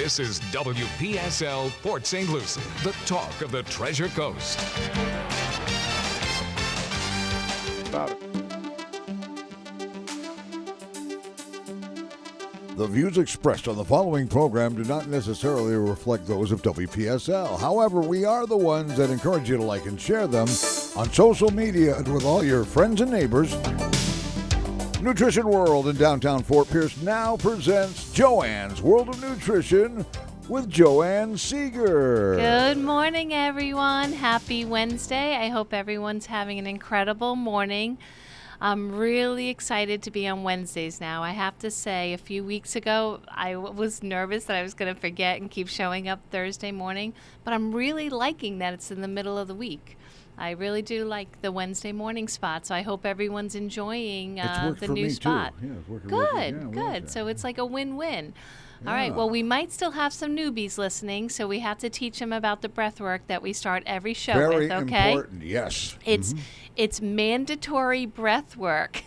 This is WPSL Port St. Lucie, the talk of the Treasure Coast. About it. The views expressed on the following program do not necessarily reflect those of WPSL. However, we are the ones that encourage you to like and share them on social media and with all your friends and neighbors. Nutrition World in downtown Fort Pierce now presents Joannes World of Nutrition with Joanne Seeger. Good morning, everyone. Happy Wednesday. I hope everyone's having an incredible morning. I'm really excited to be on Wednesdays now. I have to say, a few weeks ago, I was nervous that I was going to forget and keep showing up Thursday morning, but I'm really liking that it's in the middle of the week. I really do like the Wednesday morning spot, so I hope everyone's enjoying the new spot. Too. Yeah, it's working Good, good. So it's like a win-win. All right, well, we might still have some newbies listening, so we have to teach them about the breath work that we start every show with, okay? Very important, yes. It's mandatory breath work.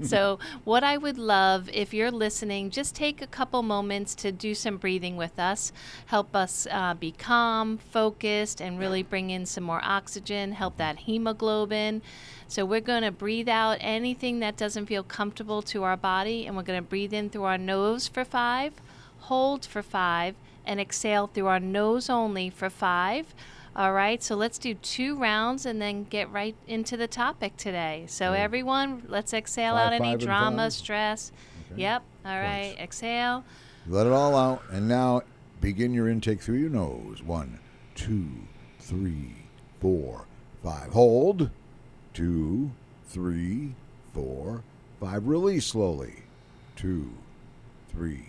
So what I would love, if you're listening, just take a couple moments to do some breathing with us. Help us be calm, focused, and really bring in some more oxygen, help that hemoglobin. So we're going to breathe out anything that doesn't feel comfortable to our body, and we're going to breathe in through our nose for 5, hold for 5, and exhale through our nose only for 5. All right, so let's do 2 rounds and then get right into the topic today. So everyone, let's exhale out any drama, stress. Okay. Yep, all right, exhale. Let it all out, and now begin your intake through your nose. 1, 2, 3, 4, 5. Hold. 2, 3, 4, 5. Release slowly. 2, 3,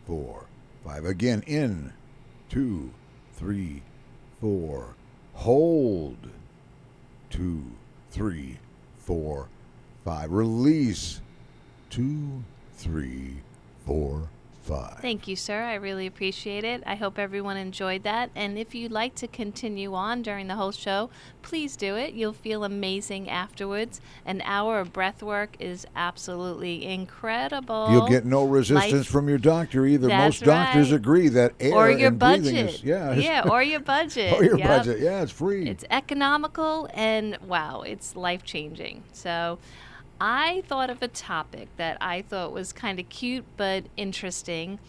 4, 5. Again, in. 2, 3, 4. Hold. 2, 3, 4, 5. Release. 2, 3, 4, 5. Thank you, sir. I really appreciate it. I hope everyone enjoyed that. And if you'd like to continue on during the whole show, please do it. You'll feel amazing afterwards. An hour of breath work is absolutely incredible. You'll get no resistance from your doctor either. That's Most doctors agree that air or your and breathing budget. is or your budget. or your budget. Yeah, it's free. It's economical and wow, it's life-changing. So I thought of a topic that I thought was kind of cute but interesting.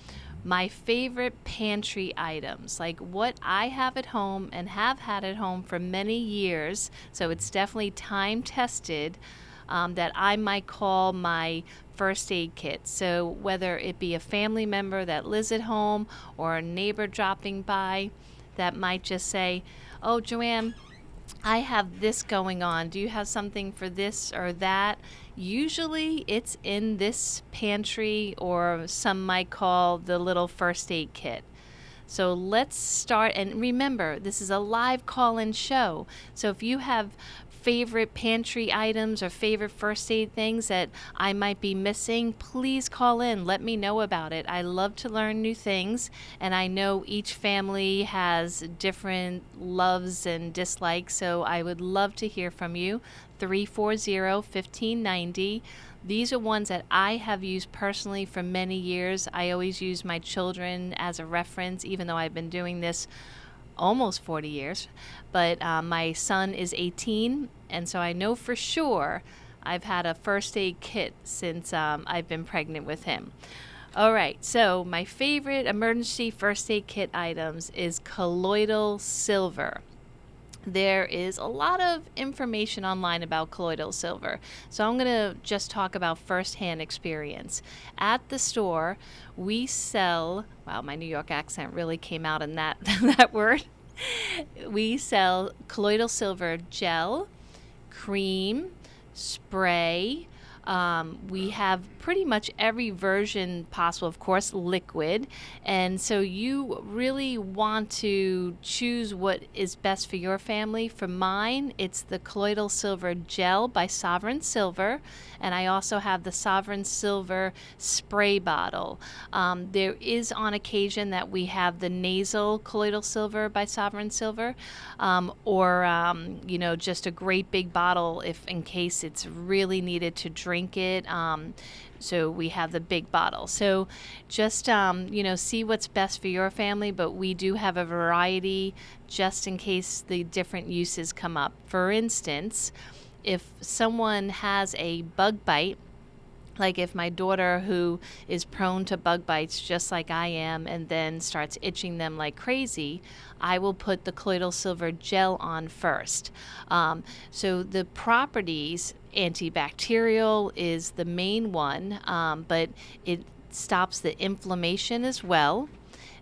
My favorite pantry items, like what I have at home and have had at home for many years. So it's definitely time tested, that I might call my first aid kit. So whether it be a family member that lives at home or a neighbor dropping by that might just say, "Oh, Joanne, I have this going on. Do you have something for this or that?" Usually it's in this pantry, or some might call the little first aid kit. So let's start, and remember, this is a live call-in show. So if you have favorite pantry items or favorite first aid things that I might be missing, please call in. Let me know about it. I love to learn new things, and I know each family has different loves and dislikes, so I would love to hear from you. 340-1590. These are ones that I have used personally for many years. I always use my children as a reference, even though I've been doing this almost 40 years. But my son is 18, and so I know for sure I've had a first aid kit since I've been pregnant with him. All right, so my favorite emergency first aid kit items is colloidal silver. There is a lot of information online about colloidal silver, so I'm going to just talk about firsthand experience. At the store, we sell, wow, my New York accent really came out in that, that word. We sell colloidal silver gel, cream, spray. We have pretty much every version possible, of course, liquid. And so you really want to choose what is best for your family. For mine, it's the colloidal silver gel by Sovereign Silver. And I also have the Sovereign Silver spray bottle. There is on occasion that we have the nasal colloidal silver by Sovereign Silver, or just a great big bottle if in case it's really needed to drink it. So we have the big bottle. So just, see what's best for your family, but we do have a variety just in case the different uses come up. For instance, if someone has a bug bite, like if my daughter, who is prone to bug bites just like I am, and then starts itching them like crazy, I will put the colloidal silver gel on first. So the properties, antibacterial is the main one, but it stops the inflammation as well,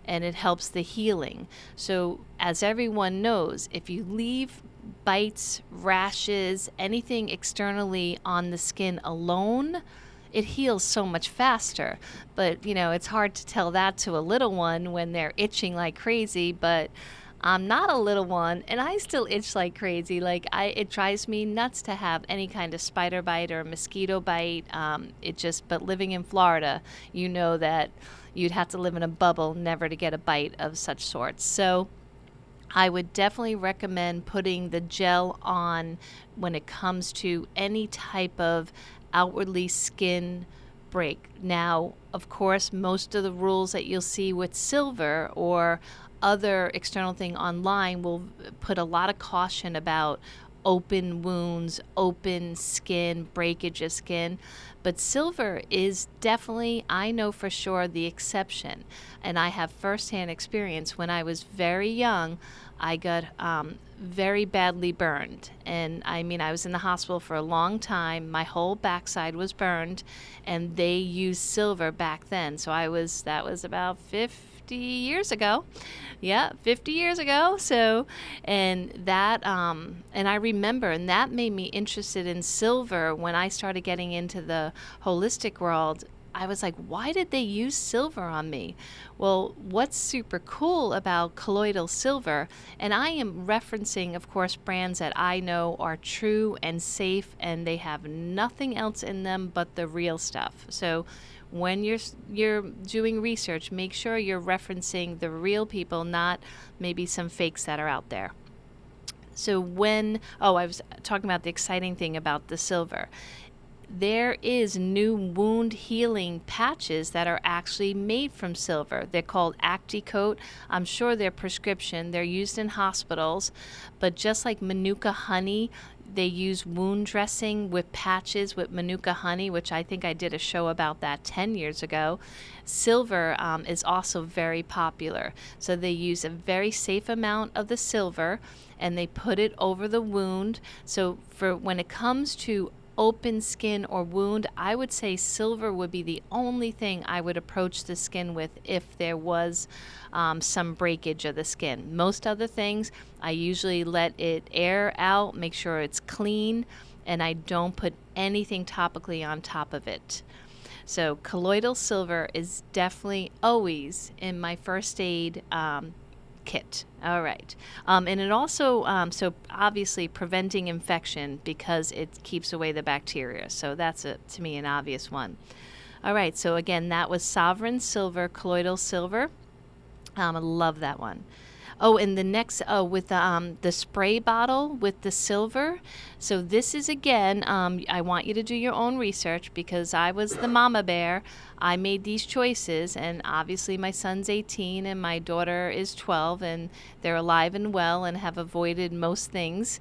and it helps the healing. So as everyone knows, if you leave bites, rashes, anything externally on the skin alone, it heals so much faster. But, it's hard to tell that to a little one when they're itching like crazy, but I'm not a little one, and I still itch like crazy. It drives me nuts to have any kind of spider bite or mosquito bite. But living in Florida, you know that you'd have to live in a bubble never to get a bite of such sorts. So I would definitely recommend putting the gel on when it comes to any type of outwardly skin break. Now, of course, most of the rules that you'll see with silver or other external thing online will put a lot of caution about open wounds, open skin, breakage of skin. But silver is definitely, I know for sure, the exception. And I have firsthand experience. When I was very young, I got very badly burned. And I was in the hospital for a long time. My whole backside was burned, and they used silver back then. So that was about 50 years ago. Yeah, 50 years ago. So, and I remember, and that made me interested in silver when I started getting into the holistic world. I was like, why did they use silver on me? Well, what's super cool about colloidal silver, and I am referencing, of course, brands that I know are true and safe, and they have nothing else in them but the real stuff. So when you're doing research, make sure you're referencing the real people, not maybe some fakes that are out there. So I was talking about the exciting thing about the silver. There is new wound healing patches that are actually made from silver. They're called ActiCoat. I'm sure they're prescription. They're used in hospitals. But just like Manuka honey, they use wound dressing with patches with Manuka honey, which I think I did a show about that 10 years ago. Silver is also very popular. So they use a very safe amount of the silver, and they put it over the wound. So for when it comes to open skin or wound, I would say silver would be the only thing I would approach the skin with if there was some breakage of the skin. Most other things, I usually let it air out, make sure it's clean, and I don't put anything topically on top of it. So colloidal silver is definitely always in my first aid kit. All right. And it also, so obviously preventing infection because it keeps away the bacteria. So that's, to me, an obvious one. All right. So again, that was Sovereign Silver, Colloidal Silver. I love that one. Oh, and the next, with the spray bottle with the silver. So this is, again, I want you to do your own research because I was the mama bear. I made these choices, and obviously my son's 18 and my daughter is 12, and they're alive and well and have avoided most things.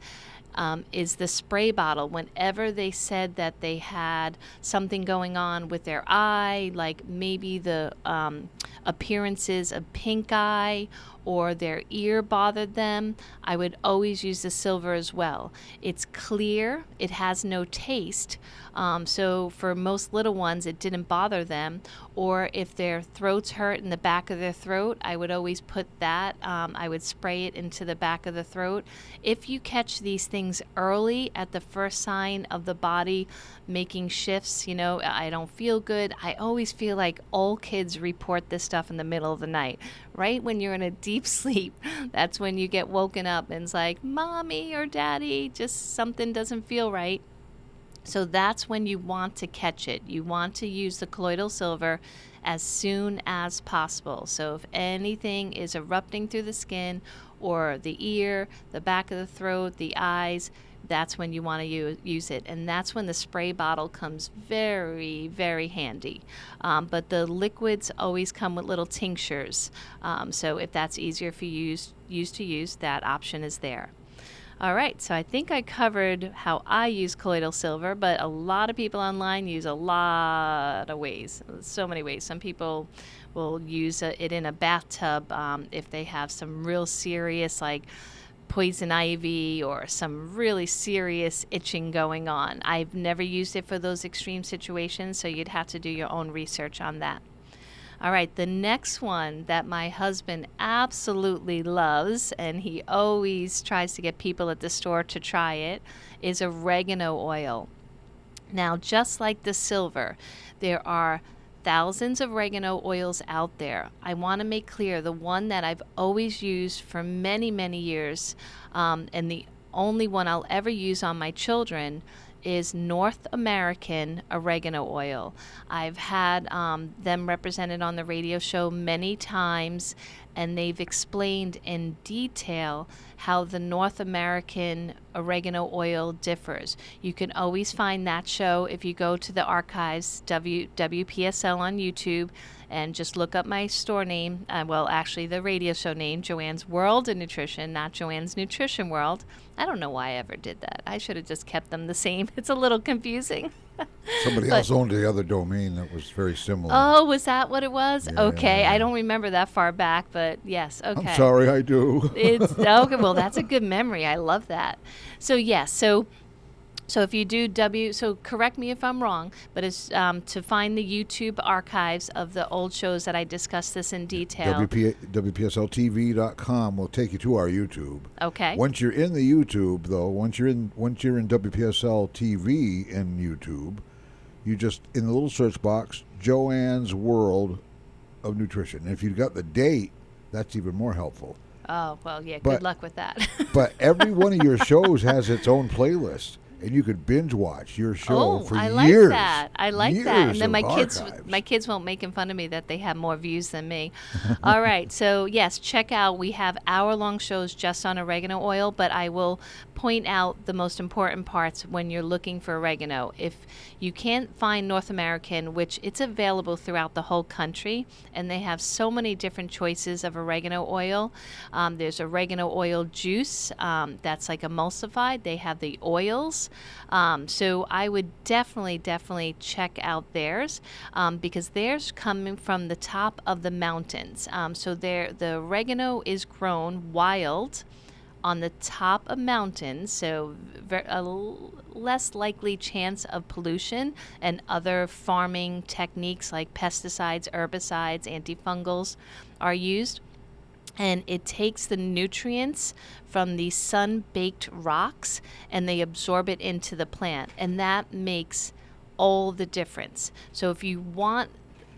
Is the spray bottle. Whenever they said that they had something going on with their eye, like maybe the appearances of pink eye or their ear bothered them, I would always use the silver as well. It's clear, it has no taste, so for most little ones it didn't bother them. Or if their throats hurt in the back of their throat, I would always put that, I would spray it into the back of the throat. If you catch these things early at the first sign of the body making shifts, I don't feel good. I always feel like all kids report this stuff in the middle of the night, right when you're in a deep sleep. That's when you get woken up and it's like, mommy or daddy, just something doesn't feel right. So that's when you want to catch it. You want to use the colloidal silver as soon as possible. So if anything is erupting through the skin or the ear, the back of the throat, the eyes, that's when you want to use it. And that's when the spray bottle comes very, very handy. But the liquids always come with little tinctures. So if that's easier for you to use, that option is there. All right, so I think I covered how I use colloidal silver, but a lot of people online use a lot of ways, so many ways. Some people will use it in a bathtub if they have some real serious, like poison ivy or some really serious itching going on. I've never used it for those extreme situations, so you'd have to do your own research on that. All right, the next one that my husband absolutely loves, and he always tries to get people at the store to try it, is oregano oil. Now, just like the silver, there are thousands of oregano oils out there. I want to make clear the one that I've always used for many, many years, and the only one I'll ever use on my children is North American Oregano Oil. I've had them represented on the radio show many times, and they've explained in detail how the North American oregano oil differs. You can always find that show if you go to the archives, WPSL on YouTube, and just look up my store name, actually the radio show name, Joannes World and Nutrition, not Joanne's Nutrition World. I don't know why I ever did that. I should have just kept them the same. It's a little confusing. Somebody else owned the other domain that was very similar. Oh, was that what it was? Yeah. Okay, I don't remember that far back, but yes, okay. I'm sorry, I do. It's okay. Well, that's a good memory. I love that. So yes, so if you do so correct me if I'm wrong, but it's to find the YouTube archives of the old shows that I discussed this in detail. WPSLTV.com will take you to our YouTube. Okay. Once you're in the YouTube, though, once you're in WPSL TV in YouTube, you just, in the little search box, Joannes World of Nutrition. And if you've got the date, that's even more helpful. Oh, well, yeah, good luck with that. But every one of your shows has its own playlist. And you could binge watch your show for years. I like that. And then my kids won't make fun of me that they have more views than me. All right. So yes, check out. We have hour-long shows just on oregano oil, but I will point out the most important parts when you're looking for oregano. If you can't find North American, which it's available throughout the whole country, and they have so many different choices of oregano oil. There's oregano oil juice that's like emulsified. They have the oils. So I would definitely check out theirs because theirs coming from the top of the mountains. So the oregano is grown wild on the top of mountains, so a less likely chance of pollution and other farming techniques like pesticides, herbicides, antifungals are used. And it takes the nutrients from the sun-baked rocks and they absorb it into the plant. And that makes all the difference. So if you want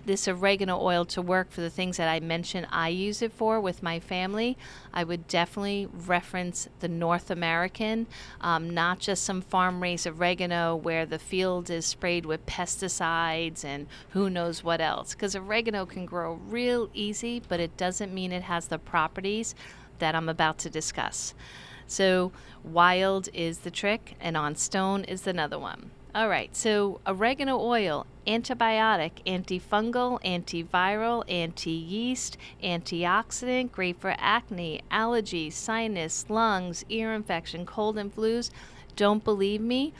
this oregano oil to work for the things that I mentioned I use it for with my family, I would definitely reference the North American, not just some farm-raised oregano where the field is sprayed with pesticides and who knows what else. Because oregano can grow real easy, but it doesn't mean it has the properties that I'm about to discuss. So wild is the trick, and on stone is another one. All right, so oregano oil, antibiotic, antifungal, antiviral, anti-yeast, antioxidant, great for acne, allergies, sinus, lungs, ear infection, cold and flus. Don't believe me?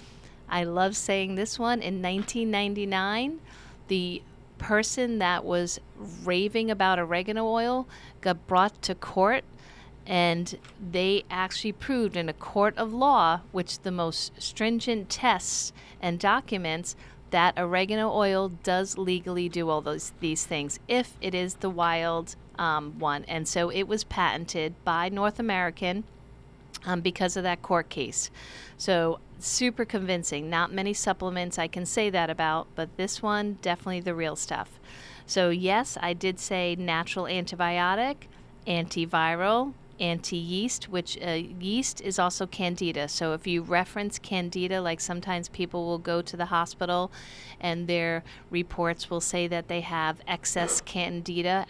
I love saying this one. In 1999, the person that was raving about oregano oil got brought to court, and they actually proved in a court of law, which the most stringent tests and documents, that oregano oil does legally do all these things if it is the wild one. And so it was patented by North American because of that court case. So super convincing. Not many supplements I can say that about, but this one, definitely the real stuff. So yes, I did say natural antibiotic, antiviral, anti-yeast, which yeast is also candida. So if you reference candida, like sometimes people will go to the hospital and their reports will say that they have excess candida.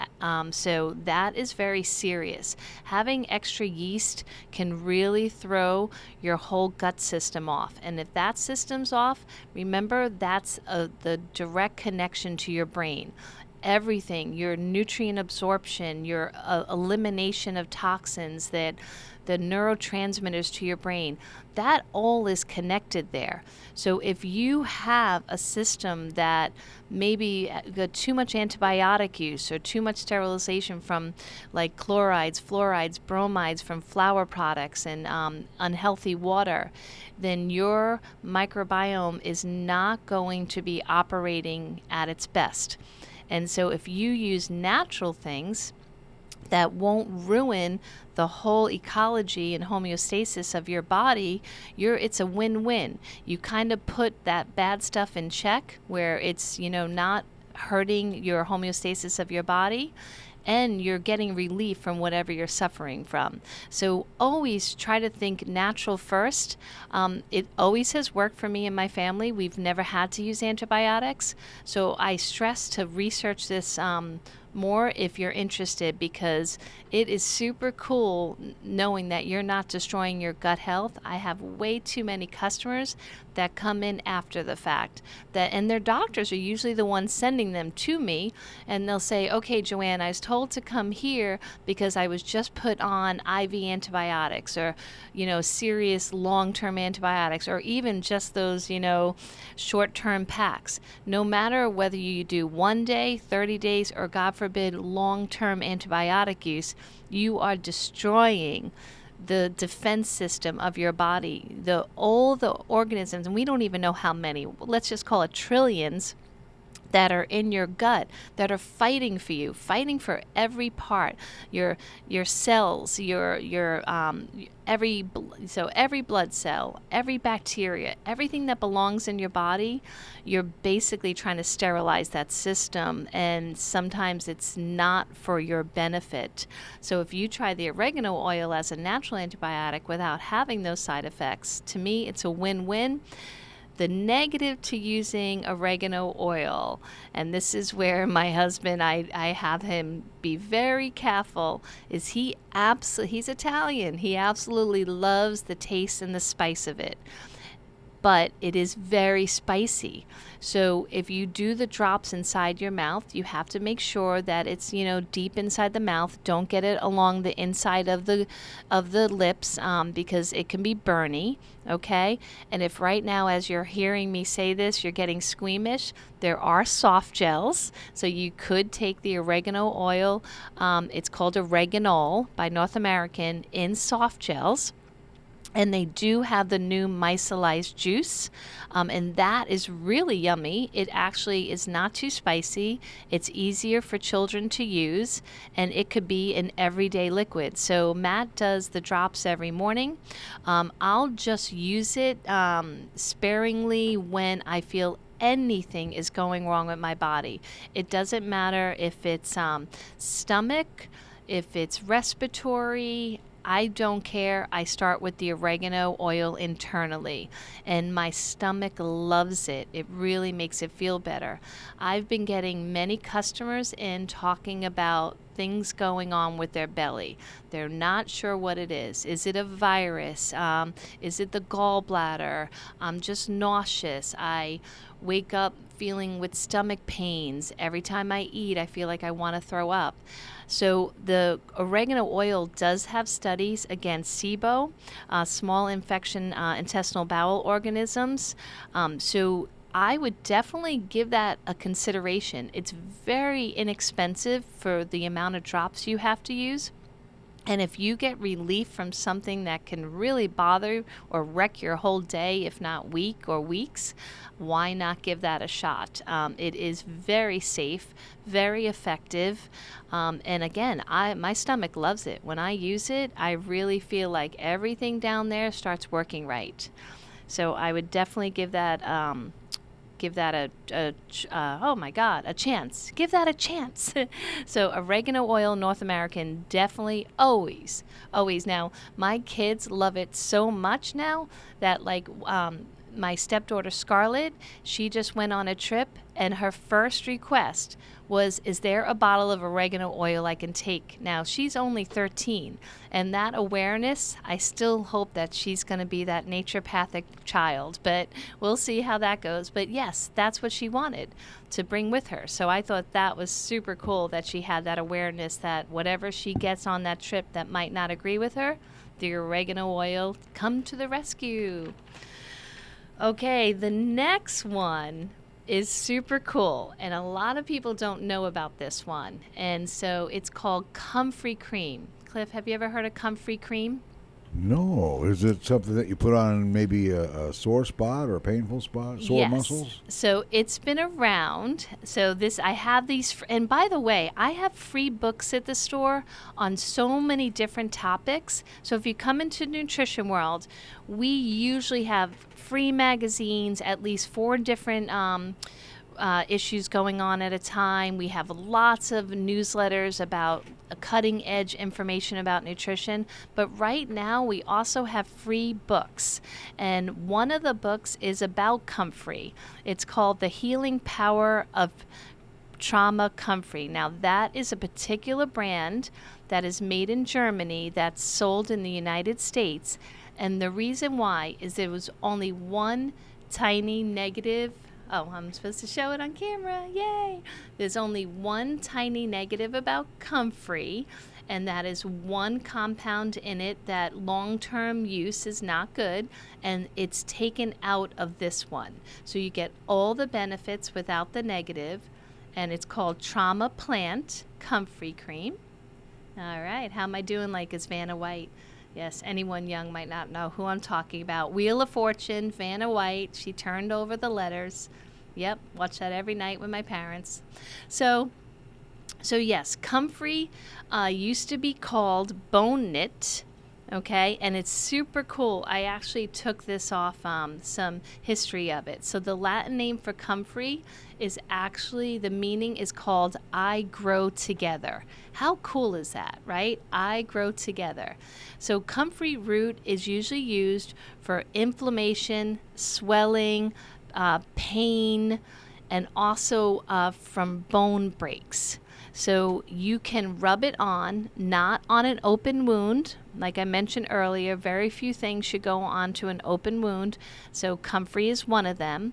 So that is very serious. Having extra yeast can really throw your whole gut system off. And if that system's off, remember that's the direct connection to your brain. Everything, your nutrient absorption, your elimination of toxins, that the neurotransmitters to your brain, that all is connected there. So if you have a system that maybe got too much antibiotic use or too much sterilization from like chlorides, fluorides, bromides from flour products and unhealthy water, then your microbiome is not going to be operating at its best. And so if you use natural things that won't ruin the whole ecology and homeostasis of your body, it's a win-win. You kind of put that bad stuff in check where it's, not hurting your homeostasis of your body, and you're getting relief from whatever you're suffering from. So always try to think natural first. It always has worked for me and my family. We've never had to use antibiotics. So I stress to research this more if you're interested, because it is super cool knowing that you're not destroying your gut health. I have way too many customers that come in after the fact, and their doctors are usually the ones sending them to me, and they'll say, okay, Joanne, I was told to come here because I was just put on IV antibiotics or, serious long-term antibiotics, or even just those, short-term packs. No matter whether you do 1 day, 30 days, or God forbid, long-term antibiotic use, you are destroying the defense system of your body, all the organisms, and we don't even know how many, let's just call it trillions, that are in your gut that are fighting for you, fighting for every part, your cells, every blood cell, every bacteria, everything that belongs in your body. You're basically trying to sterilize that system, and sometimes it's not for your benefit. So if you try the oregano oil as a natural antibiotic without having those side effects, to me it's a win-win. The negative to using oregano oil, and this is where my husband, I have him be very careful, is he's Italian. He absolutely loves the taste and the spice of it. But it is very spicy. So if you do the drops inside your mouth, you have to make sure that it's, deep inside the mouth. Don't get it along the inside of the lips, because it can be burny, okay? And if right now, as you're hearing me say this, you're getting squeamish, there are soft gels. So you could take the oregano oil, it's called Oreganol by North American, in soft gels. And they do have the new micellized juice, and that is really yummy. It actually is not too spicy. It's easier for children to use, and it could be an everyday liquid. So Matt does the drops every morning. I'll just use it sparingly when I feel anything is going wrong with my body. It doesn't matter if it's stomach, if it's respiratory, I don't care. I start with the oregano oil internally, and my stomach loves it. It really makes it feel better. I've been getting many customers in talking about things going on with their belly. They're not sure what it is. Is it a virus? Is it the gallbladder? I'm just nauseous. I wake up feeling with stomach pains. Every time I eat, I feel like I want to throw up. So the oregano oil does have studies against SIBO, small intestinal bowel organisms. So I would definitely give that a consideration. It's very inexpensive for the amount of drops you have to use. And if you get relief from something that can really bother or wreck your whole day, if not week or weeks, why not give that a shot? It is very safe, very effective. And again, my stomach loves it. When I use it, I really feel like everything down there starts working right. So I would definitely give that give that a chance. Give that a chance. So oregano oil, North American, definitely always. Now, my kids love it so much now that my stepdaughter Scarlett, she just went on a trip, and her first request was, is there a bottle of oregano oil I can take? Now, she's only 13, and that awareness, I still hope that she's going to be that naturopathic child, but we'll see how that goes. But yes, that's what she wanted to bring with her. So I thought that was super cool that she had that awareness that whatever she gets on that trip that might not agree with her, the oregano oil come to the rescue. Okay, the next one is super cool, and a lot of people don't know about this one. And so it's called Comfrey cream. Cliff, have you ever heard of Comfrey cream? No. Is it something that you put on maybe a sore spot or a painful spot, sore muscles? So it's been around. So I have these, and by the way, I have free books at the store on so many different topics. So if you come into Nutrition World, we usually have free magazines, at least 4 different issues going on at a time. We have lots of newsletters about cutting edge information about nutrition, but right now we also have free books, and one of the books is about Comfrey. It's called The Healing Power of Trauma Comfrey. Now that is a particular brand that is made in Germany that's sold in the United States, and the reason why is there was only one tiny negative. Oh, I'm supposed to show it on camera. Yay! There's only one tiny negative about Comfrey, and that is one compound in it that long-term use is not good, and it's taken out of this one. So you get all the benefits without the negative, and it's called Trauma Plant Comfrey Cream. All right, how am I doing like is Vanna White? Yes, anyone young might not know who I'm talking about. Wheel of Fortune, Vanna White. She turned over the letters. Yep, watch that every night with my parents. So yes, Comfrey used to be called Bone Knit, okay? And it's super cool. I actually took this off some history of it. So the Latin name for Comfrey is actually, the meaning is called I grow together. How cool is that, right? I grow together. So Comfrey root is usually used for inflammation, swelling, pain, and also from bone breaks. So you can rub it on, not on an open wound. Like I mentioned earlier, very few things should go onto an open wound. So Comfrey is one of them.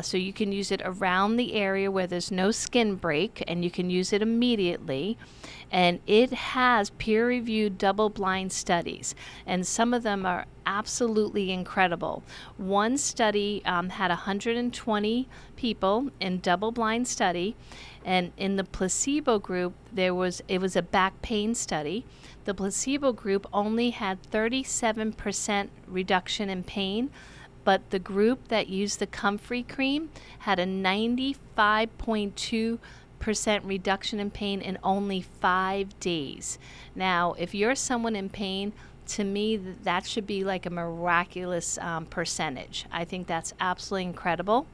So you can use it around the area where there's no skin break, and you can use it immediately. And it has peer-reviewed double-blind studies, and some of them are absolutely incredible. One study had 120 people in double-blind study, and in the placebo group, it was a back pain study. The placebo group only had 37% reduction in pain, but the group that used the Comfrey cream had a 95.2% reduction in pain in only 5 days. Now, if you're someone in pain, to me, that should be like a miraculous percentage. I think that's absolutely incredible.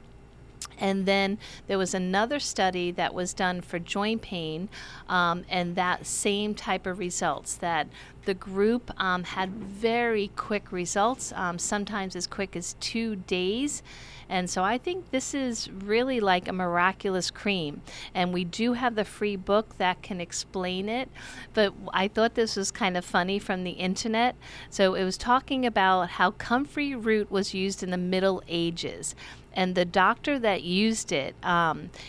And then there was another study that was done for joint pain, and that same type of results, that the group had very quick results, sometimes as quick as 2 days. And so I think this is really like a miraculous cream. And we do have the free book that can explain it. But I thought this was kind of funny from the internet. So it was talking about how Comfrey root was used in the Middle Ages. And the doctor that used it,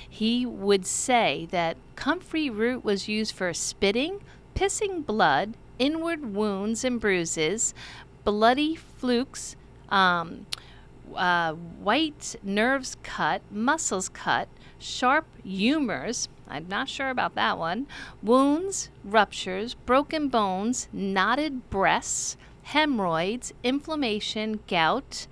he would say that Comfrey root was used for spitting, pissing blood, inward wounds and bruises, bloody flukes, white nerves cut, muscles cut, sharp humors, I'm not sure about that one, wounds, ruptures, broken bones, knotted breasts, hemorrhoids, inflammation, gout,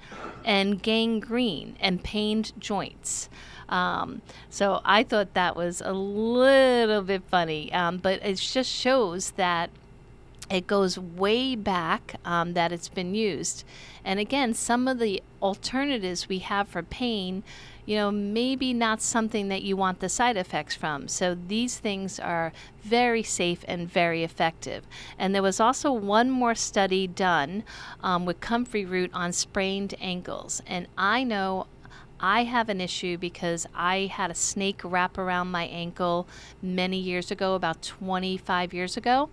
and gangrene, and pained joints. So I thought that was a little bit funny, but it just shows that it goes way back that it's been used. And again, some of the alternatives we have for pain, maybe not something that you want the side effects from. So these things are very safe and very effective. And there was also one more study done with comfrey root on sprained ankles. And I know I have an issue because I had a snake wrap around my ankle many years ago, about 25 years ago.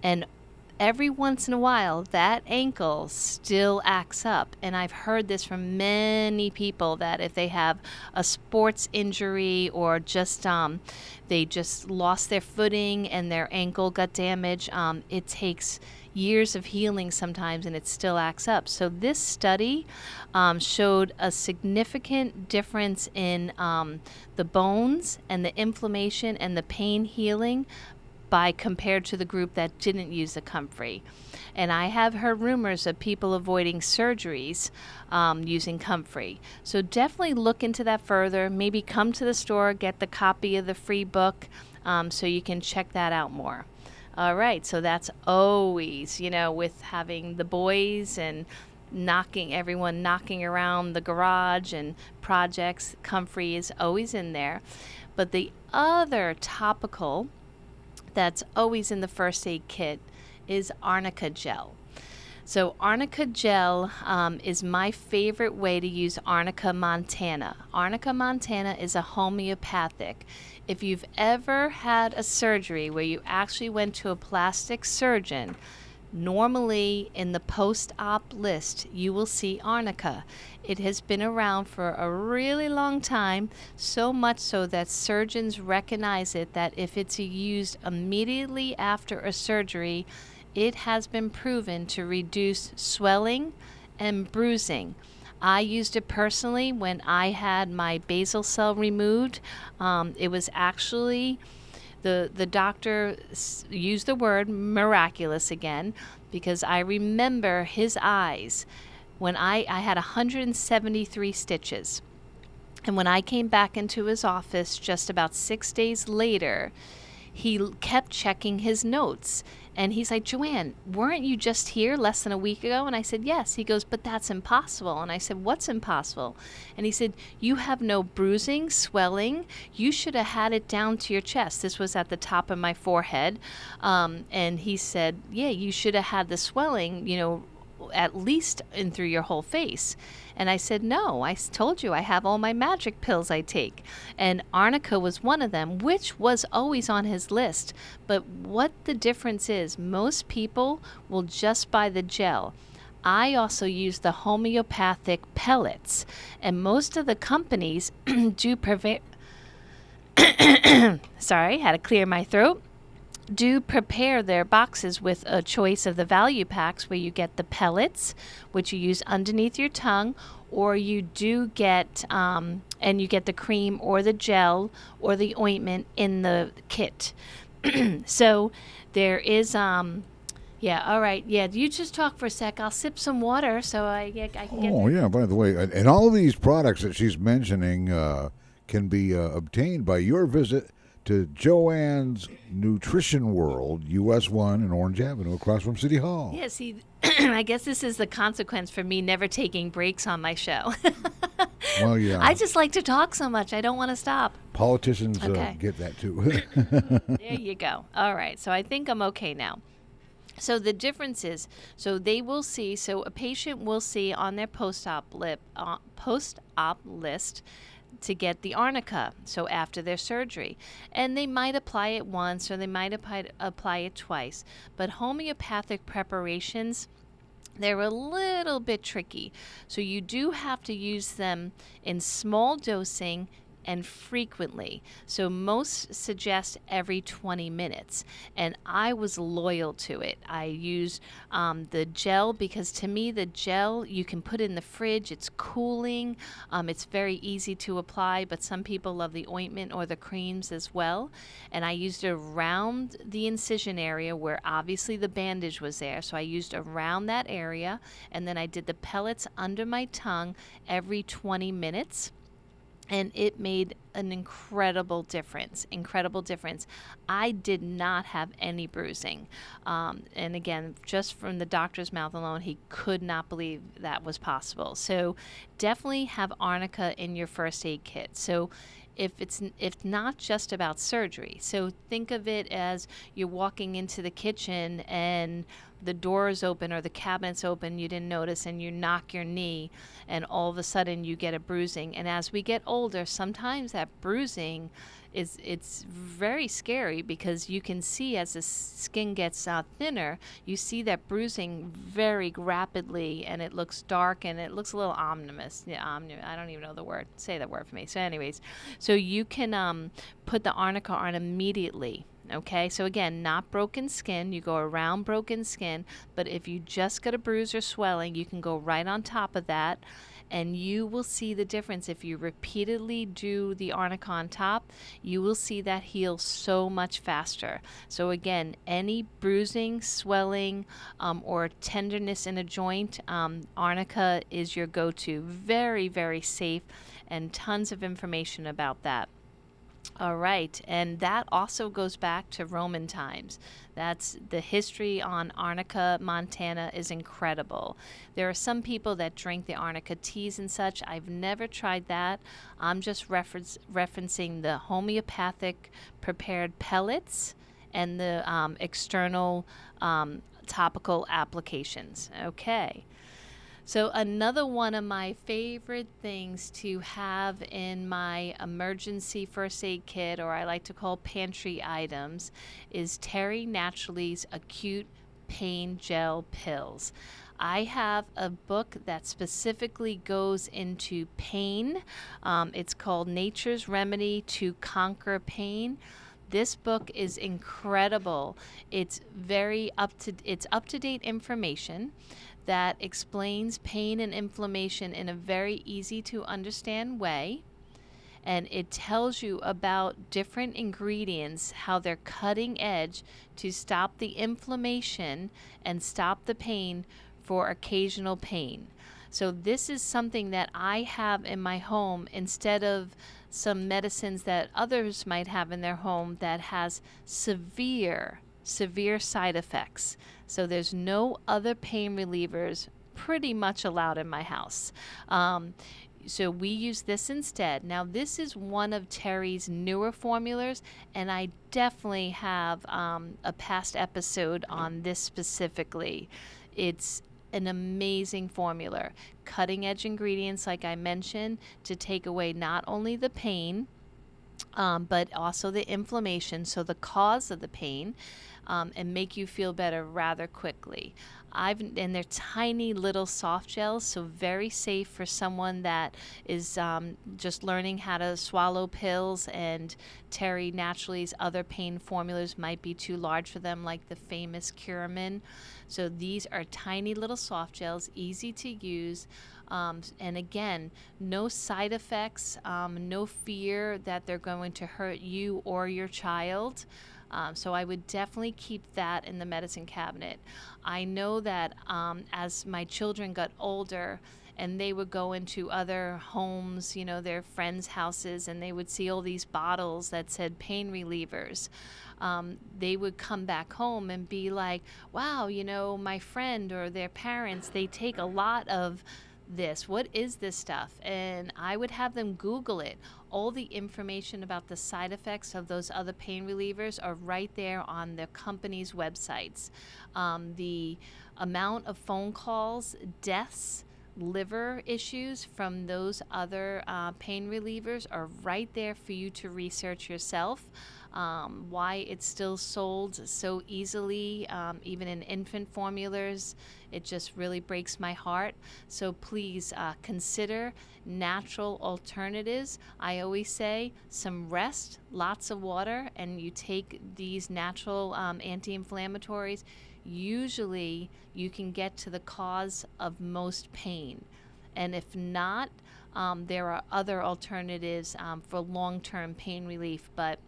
And every once in a while, that ankle still acts up. And I've heard this from many people that if they have a sports injury or just they just lost their footing and their ankle got damaged, it takes years of healing sometimes and it still acts up. So this study showed a significant difference in the bones and the inflammation and the pain healing by compared to the group that didn't use the comfrey. And I have heard rumors of people avoiding surgeries using comfrey. So definitely look into that further. Maybe come to the store, get the copy of the free book so you can check that out more. All right, so that's always, with having the boys and everyone knocking around the garage and projects, comfrey is always in there. But the other topical that's always in the first aid kit is Arnica gel. So Arnica gel is my favorite way to use Arnica montana. Arnica montana is a homeopathic. If you've ever had a surgery where you actually went to a plastic surgeon, normally in the post-op list you will see Arnica. It has been around for a really long time, so much so that surgeons recognize it, that if it's used immediately after a surgery, it has been proven to reduce swelling and bruising. I used it personally when I had my basal cell removed. It was actually, the doctor used the word miraculous again, because I remember his eyes when I had 173 stitches. And when I came back into his office just about 6 days later, he kept checking his notes. And he's like, Joanne, weren't you just here less than a week ago? And I said, yes. He goes, but that's impossible. And I said, what's impossible? And he said, you have no bruising, swelling. You should have had it down to your chest. This was at the top of my forehead. And he said, yeah, you should have had the swelling, at least in through your whole face. And I said, no, I told you I have all my magic pills I take. And Arnica was one of them, which was always on his list. But what the difference is, most people will just buy the gel. I also use the homeopathic pellets. And most of the companies do sorry, had to clear my throat. Do prepare their boxes with a choice of the value packs where you get the pellets, which you use underneath your tongue, or you do get, and you get the cream or the gel or the ointment in the kit. So there is, yeah, all right. Yeah, you just talk for a sec. I'll sip some water so I can get... Oh, yeah, by the way, and all of these products that she's mentioning can be obtained by your visit to Joannes Nutrition World, US 1 in Orange Avenue, across from City Hall. Yeah, see, I guess this is the consequence for me never taking breaks on my show. Well, yeah. I just like to talk so much. I don't want to stop. Politicians get that, too. There you go. All right, so I think I'm okay now. So the difference is, so they will see, so a patient will see on their post-op list to get the Arnica, so after their surgery. And they might apply it once or they might apply it twice. But homeopathic preparations, they're a little bit tricky. So you do have to use them in small dosing and frequently. So most suggest every 20 minutes. And I was loyal to it. I use the gel because to me the gel you can put in the fridge. It's cooling. It's very easy to apply, but some people love the ointment or the creams as well. And I used it around the incision area where obviously the bandage was there. So I used around that area, and then I did the pellets under my tongue every 20 minutes. And it made an incredible difference. I did not have any bruising. And again, just from the doctor's mouth alone, he could not believe that was possible. So definitely have Arnica in your first aid kit. So if not just about surgery. So think of it as you're walking into the kitchen and the door is open or the cabinet's open, you didn't notice, and you knock your knee, and all of a sudden you get a bruising. And as we get older, sometimes that bruising it's very scary, because you can see as the skin gets thinner, you see that bruising very rapidly, and it looks dark and it looks a little ominous. Yeah, I don't even know the word. Say that word for me. So anyways, so you can put the Arnica on immediately. Okay, so again, not broken skin. You go around broken skin, but if you just got a bruise or swelling, you can go right on top of that, and you will see the difference. If you repeatedly do the Arnica on top, you will see that heal so much faster. So again, any bruising, swelling, or tenderness in a joint, Arnica is your go-to. Very, very safe, and tons of information about that. All right, and that also goes back to Roman times. That's the history on Arnica, Montana is incredible. There are some people that drink the Arnica teas and such. I've never tried that. I'm just referencing the homeopathic prepared pellets and the external topical applications. Okay. So another one of my favorite things to have in my emergency first aid kit, or I like to call pantry items, is Terry Naturally's acute pain gel pills. I have a book that specifically goes into pain. It's called Nature's Remedy to Conquer Pain. This book is incredible. It's up-to-date information that explains pain and inflammation in a very easy to understand way. And it tells you about different ingredients, how they're cutting edge to stop the inflammation and stop the pain for occasional pain. So this is something that I have in my home instead of some medicines that others might have in their home that has severe side effects. So there's no other pain relievers pretty much allowed in my house. So we use this instead. Now this is one of Terry's newer formulas, and I definitely have a past episode on this specifically. It's an amazing formula. Cutting edge ingredients, like I mentioned, to take away not only the pain, but also the inflammation, so the cause of the pain, and make you feel better rather quickly. And they're tiny little soft gels, so very safe for someone that is just learning how to swallow pills, and Terry Naturally's other pain formulas might be too large for them, like the famous Curamin. So these are tiny little soft gels, easy to use. And again, no side effects, no fear that they're going to hurt you or your child. So I would definitely keep that in the medicine cabinet. I know that as my children got older and they would go into other homes, their friends' houses, and they would see all these bottles that said pain relievers. They would come back home and be like, wow, my friend or their parents, they take a lot of this. What is this stuff? And I would have them Google it. All the information about the side effects of those other pain relievers are right there on the company's websites. The amount of phone calls, deaths, liver issues from those other pain relievers are right there for you to research yourself. Why it's still sold so easily, even in infant formulas. It just really breaks my heart. So please consider natural alternatives. I always say some rest, lots of water, and you take these natural anti-inflammatories. Usually you can get to the cause of most pain. And if not, there are other alternatives for long-term pain relief, but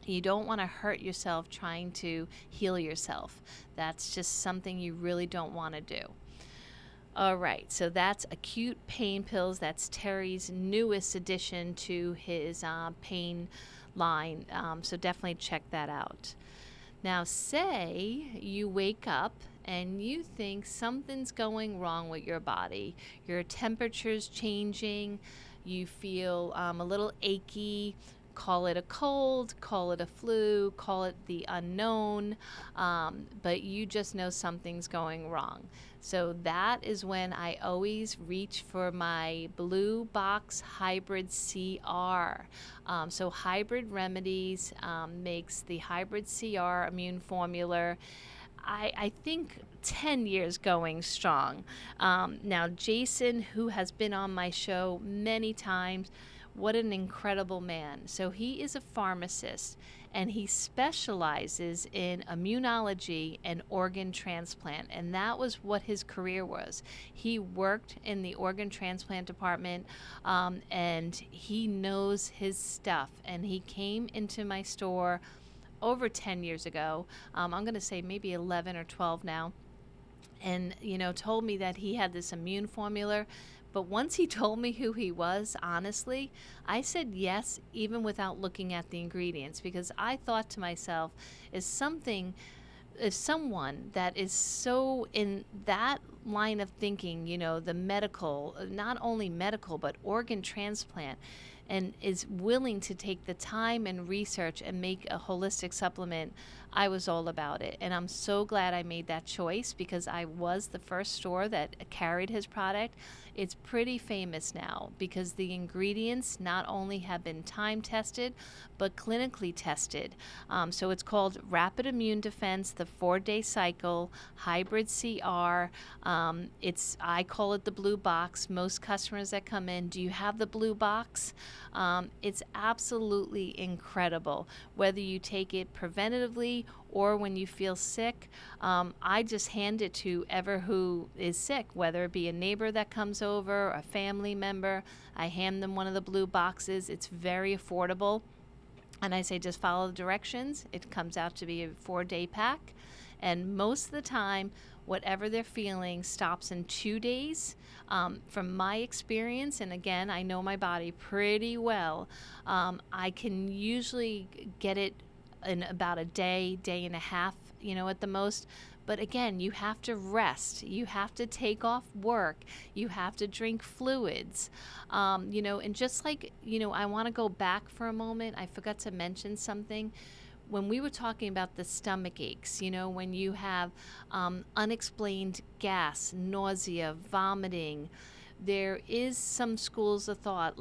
you don't want to hurt yourself trying to heal yourself. That's just something you really don't want to do. All right, so that's acute pain pills. That's Terry's newest addition to his pain line. So definitely check that out. Now, say you wake up and you think something's going wrong with your body. Your temperature's changing, you feel a little achy. Call it a cold, call it a flu, call it the unknown, but you just know something's going wrong. So that is when I always reach for my Blue Box Hybrid CR. So Hybrid Remedies makes the Hybrid CR immune formula. I think 10 years going strong. Now, Jason, who has been on my show many times, what an incredible man. So he is a pharmacist, and he specializes in immunology and organ transplant, and that was what his career was. He worked in the organ transplant department, and he knows his stuff, and he came into my store over 10 years ago. I'm going to say maybe 11 or 12 now, and told me that he had this immune formula. But once he told me who he was, honestly, I said yes, even without looking at the ingredients, because I thought to myself, if someone that is so in that line of thinking, the medical, not only medical, but organ transplant, and is willing to take the time and research and make a holistic supplement, I was all about it. And I'm so glad I made that choice, because I was the first store that carried his product. It's pretty famous now because the ingredients not only have been time tested, but clinically tested. So it's called Rapid Immune Defense, the 4-day cycle, Hybrid CR. I call it the blue box. Most customers that come in, do you have the blue box? It's absolutely incredible. Whether you take it preventatively or when you feel sick, I just hand it to ever who is sick, whether it be a neighbor that comes over, a family member. I hand them one of the blue boxes. It's very affordable. And I say, just follow the directions. It comes out to be a 4-day pack. And most of the time, whatever they're feeling stops in 2 days. From my experience, and again, I know my body pretty well, I can usually get it in about a day and a half, at the most. But again, you have to rest. You have to take off work. You have to drink fluids. And just like, I want to go back for a moment. I forgot to mention something. When we were talking about the stomach aches, when you have unexplained gas, nausea, vomiting, there is some schools of thought,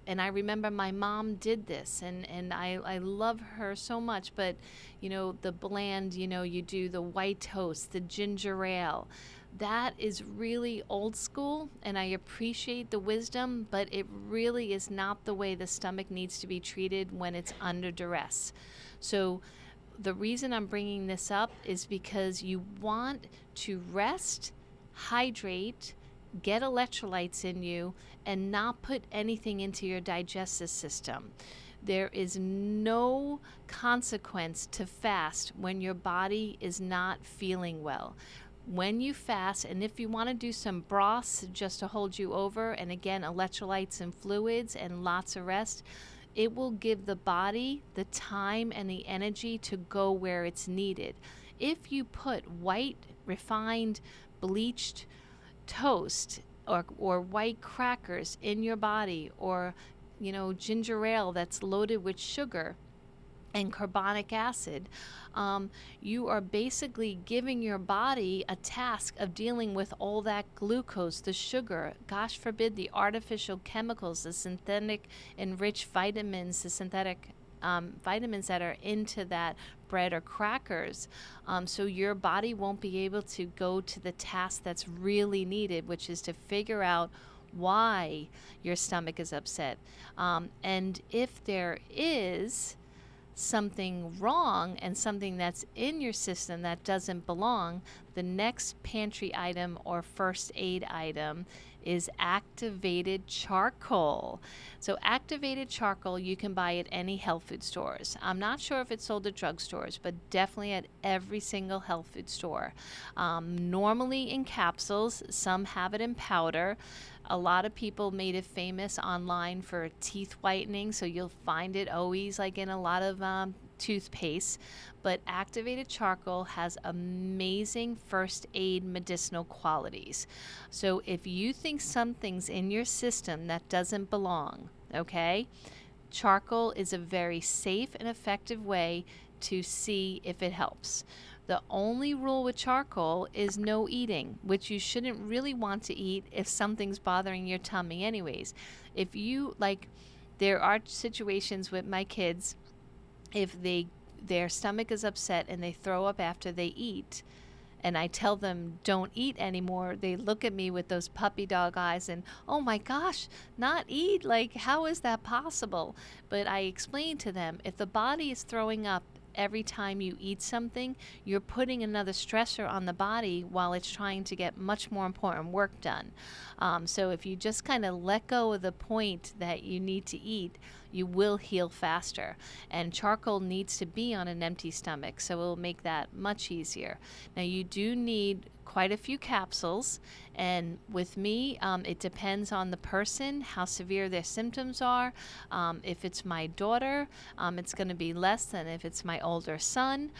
and I remember my mom did this, and I love her so much, but, the bland, you do the white toast, the ginger ale, that is really old school, and I appreciate the wisdom, but it really is not the way the stomach needs to be treated when it's under duress. So the reason I'm bringing this up is because you want to rest, hydrate, get electrolytes in you, and not put anything into your digestive system. There is no consequence to fast when your body is not feeling well. When you fast, and if you want to do some broths just to hold you over, and again, electrolytes and fluids and lots of rest, it will give the body the time and the energy to go where it's needed. If you put white, refined, bleached toast or white crackers in your body, or ginger ale that's loaded with sugar and carbonic acid, you are basically giving your body a task of dealing with all that glucose, the sugar, gosh forbid the artificial chemicals, the synthetic enriched vitamins, the synthetic vitamins that are into that bread or crackers. So your body won't be able to go to the task that's really needed, which is to figure out why your stomach is upset. And if there is something wrong and something that's in your system that doesn't belong, the next pantry item or first aid item is activated charcoal. So activated charcoal, you can buy at any health food stores. I'm not sure if it's sold at drugstores, but definitely at every single health food store. Normally in capsules, some have it in powder. A lot of people made it famous online for teeth whitening, so you'll find it always like in a lot of toothpaste. But activated charcoal has amazing first aid medicinal qualities. So if you think something's in your system that doesn't belong, okay, charcoal is a very safe and effective way to see if it helps. The only rule with charcoal is no eating, which you shouldn't really want to eat if something's bothering your tummy anyways. If you, like, there are situations with my kids, if their stomach is upset and they throw up after they eat, and I tell them don't eat anymore, they look at me with those puppy dog eyes and, oh my gosh, not eat? Like, how is that possible? But I explain to them, if the body is throwing up every time you eat something, you're putting another stressor on the body while it's trying to get much more important work done. So if you just kind of let go of the point that you need to eat, you will heal faster. And charcoal needs to be on an empty stomach, so it will make that much easier. Now you do need quite a few capsules, and with me, it depends on the person, how severe their symptoms are. If it's my daughter, it's going to be less than if it's my older son.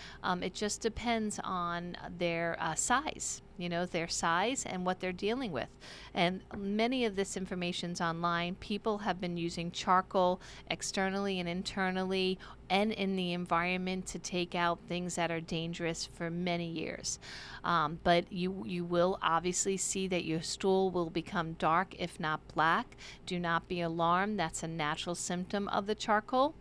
It just depends on their size, their size and what they're dealing with. And many of this information's online. People have been using charcoal externally and internally and in the environment to take out things that are dangerous for many years. But you will obviously see that your stool will become dark, if not black. Do not be alarmed. That's a natural symptom of the charcoal.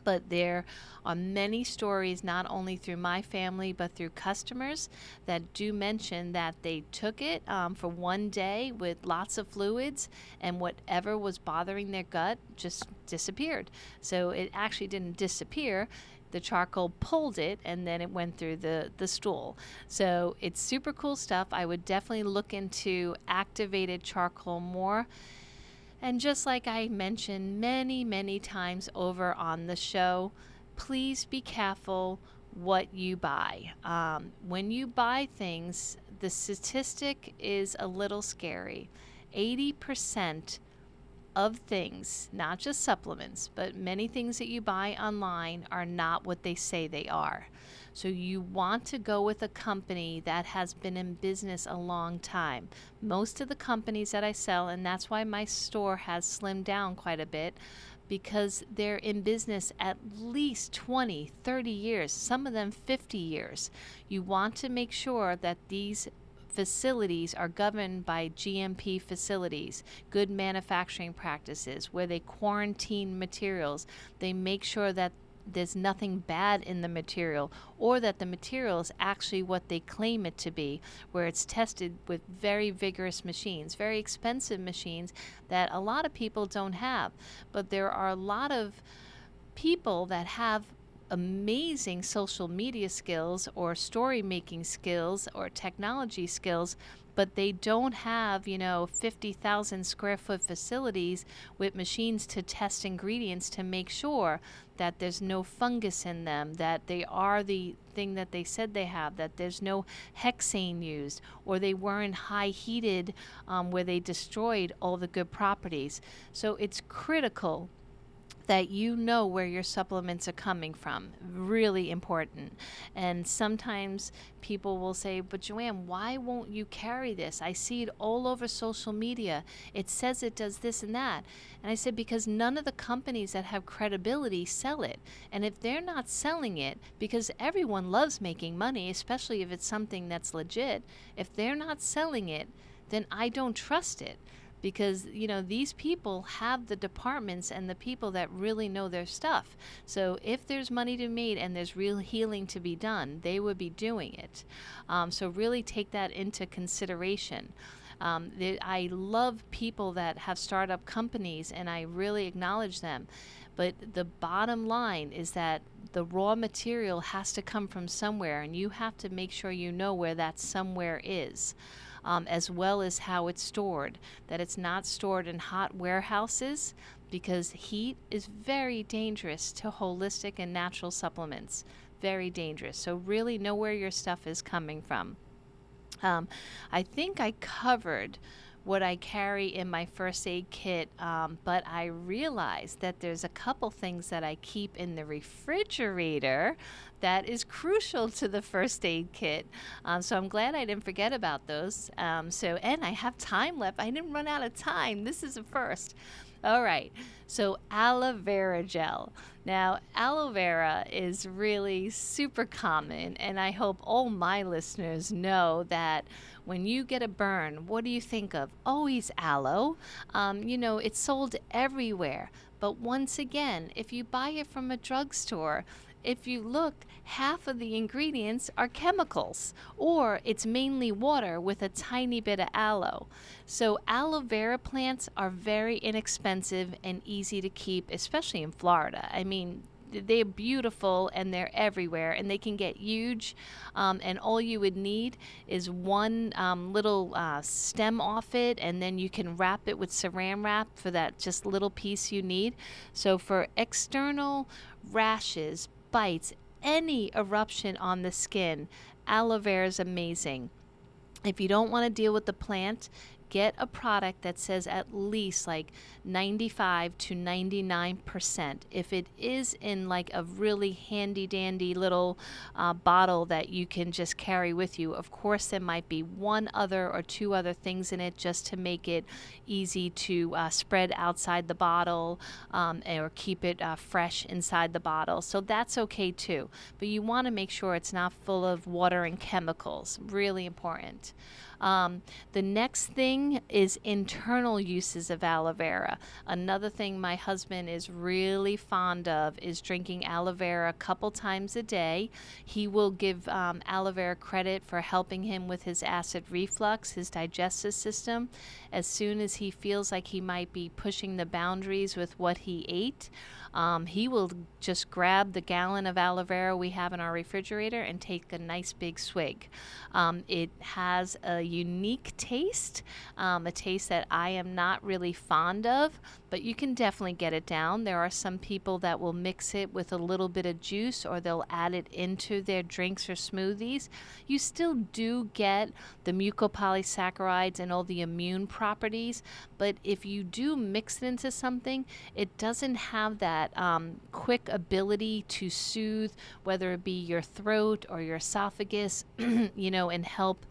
But there are many stories, not only through my family, but through customers that do mention that they took it for one day with lots of fluids, and whatever was bothering their gut just disappeared. So it actually didn't disappear. The charcoal pulled it, and then it went through the stool. So it's super cool stuff. I would definitely look into activated charcoal more. And just like I mentioned many, many times over on the show, please be careful what you buy. When you buy things, the statistic is a little scary. 80% of things, not just supplements, but many things that you buy online are not what they say they are. So you want to go with a company that has been in business a long time. Most of the companies that I sell, and that's why my store has slimmed down quite a bit, because they're in business at least 20, 30 years, some of them 50 years. You want to make sure that these facilities are governed by GMP facilities, good manufacturing practices, where they quarantine materials. They make sure that there's nothing bad in the material, or that the material is actually what they claim it to be, where it's tested with very vigorous machines, very expensive machines that a lot of people don't have. But there are a lot of people that have amazing social media skills or story making skills or technology skills, but they don't have, 50,000 square foot facilities with machines to test ingredients to make sure that there's no fungus in them, that they are the thing that they said they have, that there's no hexane used, or they weren't high heated where they destroyed all the good properties. So it's critical that you know where your supplements are coming from. Really important. And sometimes people will say, but Joanne, why won't you carry this? I see it all over social media. It says it does this and that. And I said, because none of the companies that have credibility sell it. And if they're not selling it, because everyone loves making money, especially if it's something that's legit, if they're not selling it, then I don't trust it. Because, these people have the departments and the people that really know their stuff. So if there's money to be made and there's real healing to be done, they would be doing it. So really take that into consideration. I love people that have startup companies, and I really acknowledge them. But the bottom line is that the raw material has to come from somewhere, and you have to make sure you know where that somewhere is. as well as how it's stored, that it's not stored in hot warehouses, because heat is very dangerous to holistic and natural supplements. Very dangerous. So really know where your stuff is coming from. I think I covered what I carry in my first aid kit, but I realized that there's a couple things that I keep in the refrigerator that is crucial to the first aid kit. So I'm glad I didn't forget about those. And I have time left. I didn't run out of time. This is a first. All right, so aloe vera gel. Now, aloe vera is really super common, and I hope all my listeners know that when you get a burn, what do you think of? Always aloe. It's sold everywhere. But once again, if you buy it from a drugstore, if you look, half of the ingredients are chemicals, or it's mainly water with a tiny bit of aloe. So aloe vera plants are very inexpensive and easy to keep, especially in Florida. I mean, they're beautiful and they're everywhere, and they can get huge, and all you would need is one little stem off it, and then you can wrap it with saran wrap for that just little piece you need. So for external rashes, bites, any eruption on the skin, aloe vera is amazing. If you don't want to deal with the plant, get a product that says at least like 95 to 99%. If it is in like a really handy dandy little bottle that you can just carry with you, of course there might be one other or two other things in it just to make it easy to spread outside the bottle, or keep it fresh inside the bottle. So that's okay too. But you want to make sure it's not full of water and chemicals. Really important. The next thing is internal uses of aloe vera. Another thing my husband is really fond of is drinking aloe vera a couple times a day. He will give aloe vera credit for helping him with his acid reflux, his digestive system. As soon as he feels like he might be pushing the boundaries with what he ate, he will just grab the gallon of aloe vera we have in our refrigerator and take a nice big swig. It has a unique taste, a taste that I am not really fond of, but you can definitely get it down. There are some people that will mix it with a little bit of juice, or they'll add it into their drinks or smoothies. You still do get the mucopolysaccharides and all the immune properties, but if you do mix it into something, it doesn't have that quick ability to soothe, whether it be your throat or your esophagus, and help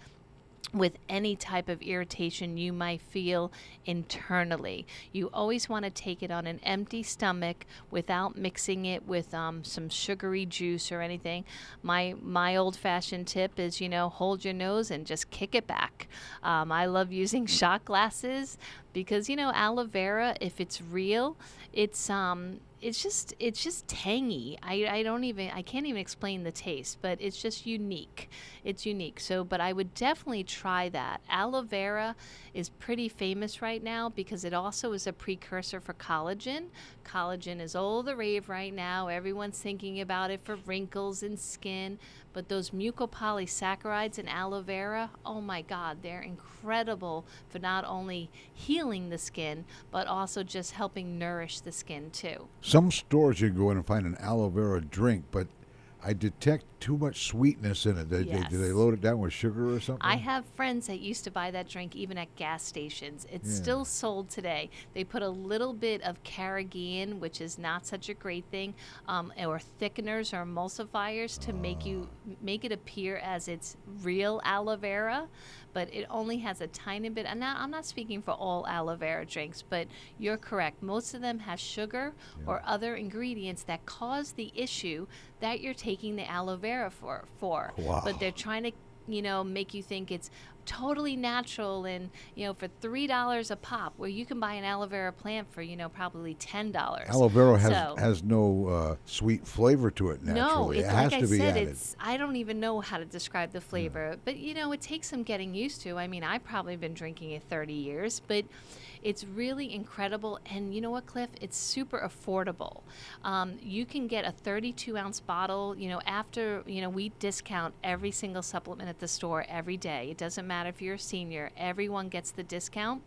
with any type of irritation you might feel internally. You always want to take it on an empty stomach without mixing it with some sugary juice or anything. My old-fashioned tip is, hold your nose and just kick it back. I love using shot glasses because, aloe vera, if it's real, it's just tangy. I can't even explain the taste, but it's just unique. It's unique. So, but I would definitely try that. Aloe vera is pretty famous right now because it also is a precursor for collagen. Collagen is all the rave right now. Everyone's thinking about it for wrinkles and skin. But those mucopolysaccharides in aloe vera, oh my God, they're incredible for not only healing the skin, but also just helping nourish the skin too. Some stores you go in and find an aloe vera drink, but I detect too much sweetness in it. Yes. Do they load it down with sugar or something? I have friends that used to buy that drink even at gas stations. It's still sold today. They put a little bit of carrageenan, which is not such a great thing, or thickeners or emulsifiers to make it appear as it's real aloe vera, but it only has a tiny bit. And now I'm not speaking for all aloe vera drinks, but you're correct. Most of them have sugar or other ingredients that cause the issue that you're taking the aloe vera for. Wow. But they're trying to, make you think it's totally natural and, for $3 a pop, where you can buy an aloe vera plant for, probably $10. Aloe vera has no sweet flavor to it naturally. No, it has like to I be said, added. I don't even know how to describe the flavor, but it takes some getting used to. I mean, I've probably been drinking it 30 years, but it's really incredible. And you know what, Cliff? It's super affordable. You can get a 32-ounce bottle. After we discount every single supplement at at the store every day. It doesn't matter if you're a senior. Everyone gets the discount,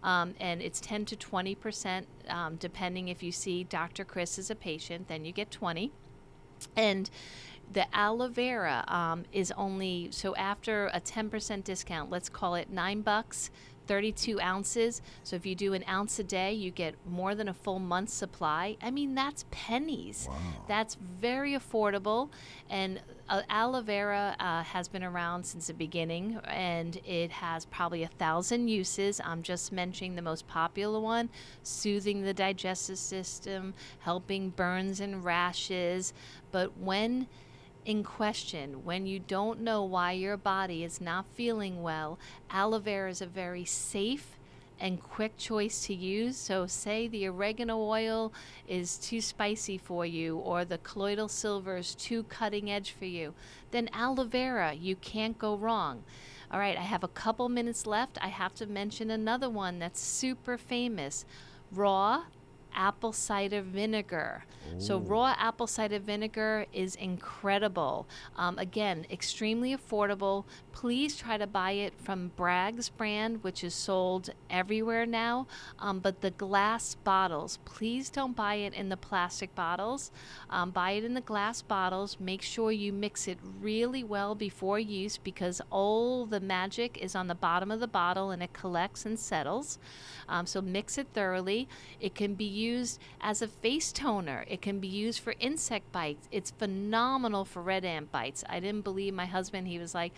and it's 10 to 20%, depending if you see Dr. Chris as a patient, then you get 20. And the aloe vera is only, so after a 10% discount, let's call it $9, 32 ounces. So if you do an ounce a day, you get more than a full month's supply. I mean, that's pennies. Wow. That's very affordable. And aloe vera has been around since the beginning, and it has probably 1,000 uses. I'm just mentioning the most popular one: soothing the digestive system, helping burns and rashes. But when in question, when you don't know why your body is not feeling well, aloe vera is a very safe and quick choice to use. So say the oregano oil is too spicy for you, or the colloidal silver is too cutting edge for you, then aloe vera, you can't go wrong. All right, I have a couple minutes left. I have to mention another one that's super famous: raw apple cider vinegar. So raw apple cider vinegar is incredible. Again, extremely affordable. Please try to buy it from Bragg's brand, which is sold everywhere now. But the glass bottles, please don't buy it in the plastic bottles. Buy it in the glass bottles. Make sure you mix it really well before use, because all the magic is on the bottom of the bottle and it collects and settles. So mix it thoroughly. It can be used as a face toner. It can be used for insect bites. It's phenomenal for red ant bites. I didn't believe my husband. He was like,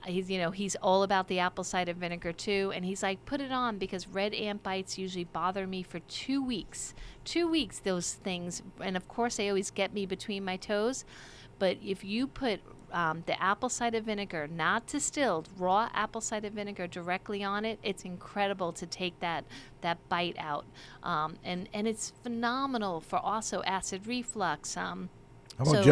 he's all about the apple cider vinegar too. And he's like, put it on, because red ant bites usually bother me for 2 weeks. 2 weeks, those things. And of course, they always get me between my toes. But if you put the apple cider vinegar, not distilled, raw apple cider vinegar directly on it, it's incredible to take that bite out. And it's phenomenal for also acid reflux. How about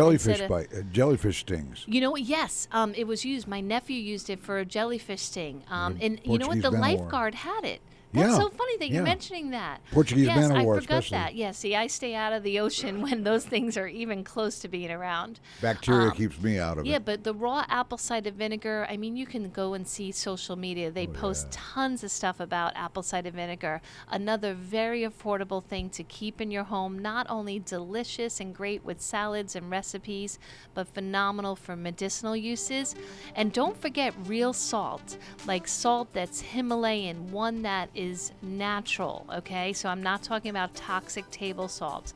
jellyfish stings? You know what? Yes, it was used. My nephew used it for a jellyfish sting. And you know what? Portuguese The man-o-war. lifeguard had it. That's Yeah, so funny that yeah. you're mentioning that. Portuguese yes, man-o-war I forgot especially. that. Yeah, see, I stay out of the ocean when those things are even close to being around. Bacteria keeps me out of Yeah, it. but the raw apple cider vinegar, I mean, you can go and see social media. They post tons of stuff about apple cider vinegar. Another very affordable thing to keep in your home. Not only delicious and great with salads and recipes, but phenomenal for medicinal uses. And don't forget real salt, like salt that's Himalayan, one that is natural, okay? So I'm not talking about toxic table salt.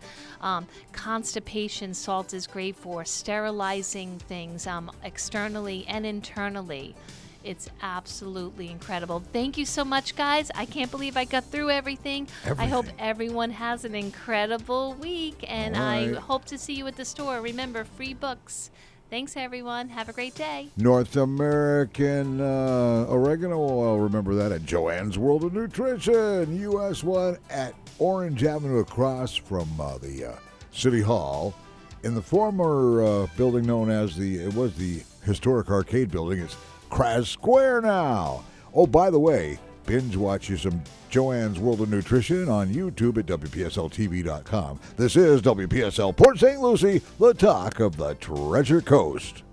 Constipation salt is great for sterilizing things externally and internally. It's absolutely incredible. Thank you so much, guys. I can't believe I got through everything. I hope everyone has an incredible week, and I hope to see you at the store. Remember, free books. Thanks, everyone. Have a great day. North American Oregano Oil. Remember that at Joannes World of Nutrition. US 1 at Orange Avenue across from the City Hall. In the former building known as the historic arcade building, it's Kraz Square now. Oh, by the way, binge watch you some Joannes World of Nutrition on YouTube at WPSLTV.com. This is WPSL Port St. Lucie, the talk of the Treasure Coast.